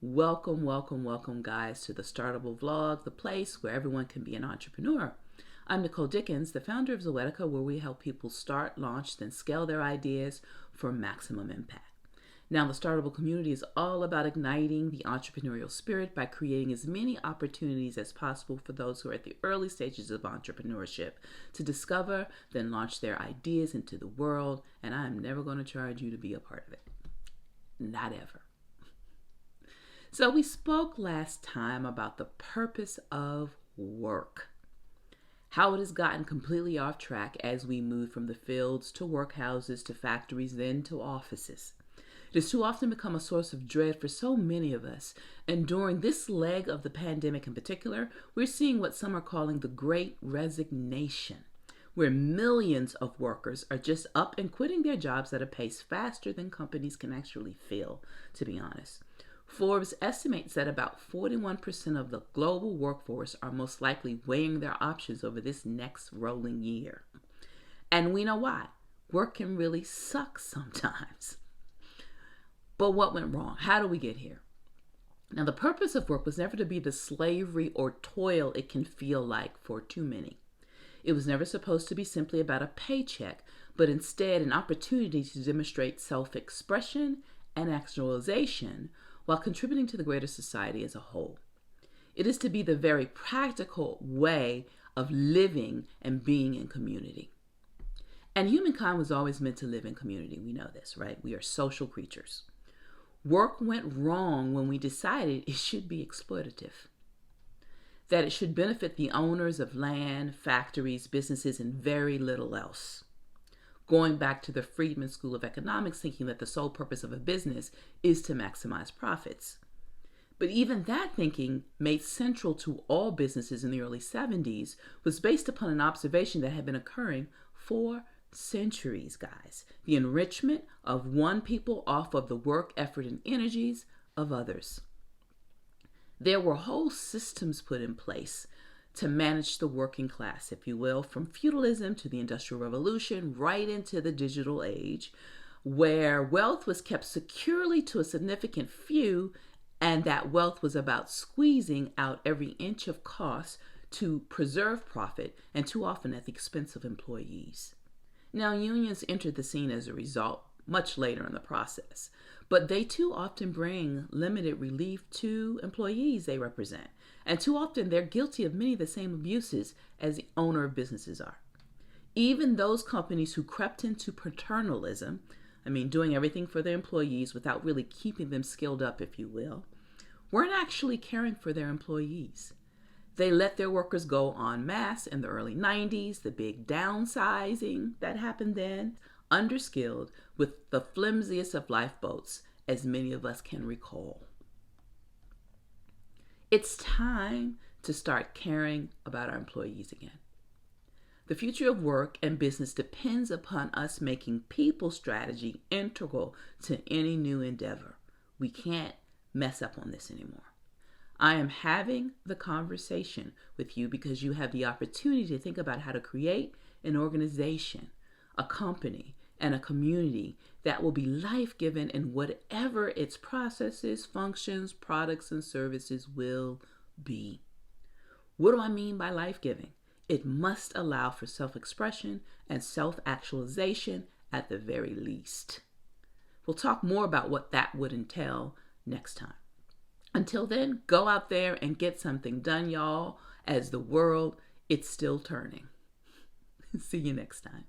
Welcome, welcome, welcome, guys, to the Startable Vlog, the place where everyone can be an entrepreneur. I'm Nicole Dickens, the founder of Zoetica, where we help people start, launch, then scale their ideas for maximum impact. Now, the Startable community is all about igniting the entrepreneurial spirit by creating as many opportunities as possible for those who are at the early stages of entrepreneurship to discover, then launch their ideas into the world, and I am never going to charge you to be a part of it. Not ever. So we spoke last time about the purpose of work, how it has gotten completely off track as we move from the fields to workhouses to factories, then to offices. It has too often become a source of dread for so many of us, and during this leg of the pandemic in particular, we're seeing what some are calling the Great Resignation, where millions of workers are just up and quitting their jobs at a pace faster than companies can actually fill, to be honest. Forbes estimates that about 41% of the global workforce are most likely weighing their options over this next rolling year. And we know why. Work can really suck sometimes. But what went wrong? How do we get here? Now, the purpose of work was never to be the slavery or toil it can feel like for too many. It was never supposed to be simply about a paycheck, but instead an opportunity to demonstrate self-expression and actualization while contributing to the greater society as a whole. It is to be the very practical way of living and being in community. And humankind was always meant to live in community. We know this, right? We are social creatures. Work went wrong when we decided it should be exploitative, that it should benefit the owners of land, factories, businesses, and very little else. Going back to the Friedman School of Economics, thinking that the sole purpose of a business is to maximize profits. But even that thinking, made central to all businesses in the early 70s, was based upon an observation that had been occurring for centuries, guys. The enrichment of one people off of the work, effort, and energies of others. There were whole systems put in place to manage the working class, if you will, from feudalism to the Industrial Revolution, right into the digital age, where wealth was kept securely to a significant few, and that wealth was about squeezing out every inch of cost to preserve profit, and too often at the expense of employees. Now, unions entered the scene as a result, much later in the process, but they too often bring limited relief to employees they represent. And too often they're guilty of many of the same abuses as the owner of businesses are. Even those companies who crept into paternalism, doing everything for their employees without really keeping them skilled up, if you will, weren't actually caring for their employees. They let their workers go en masse in the early 90s, the big downsizing that happened then, underskilled with the flimsiest of lifeboats, as many of us can recall. It's time to start caring about our employees again. The future of work and business depends upon us making people strategy integral to any new endeavor. We can't mess up on this anymore. I am having the conversation with you because you have the opportunity to think about how to create an organization, a company, and a community that will be life-giving in whatever its processes, functions, products, and services will be. What do I mean by life-giving? It must allow for self-expression and self-actualization at the very least. We'll talk more about what that would entail next time. Until then, go out there and get something done, y'all, as the world, it's still turning. See you next time.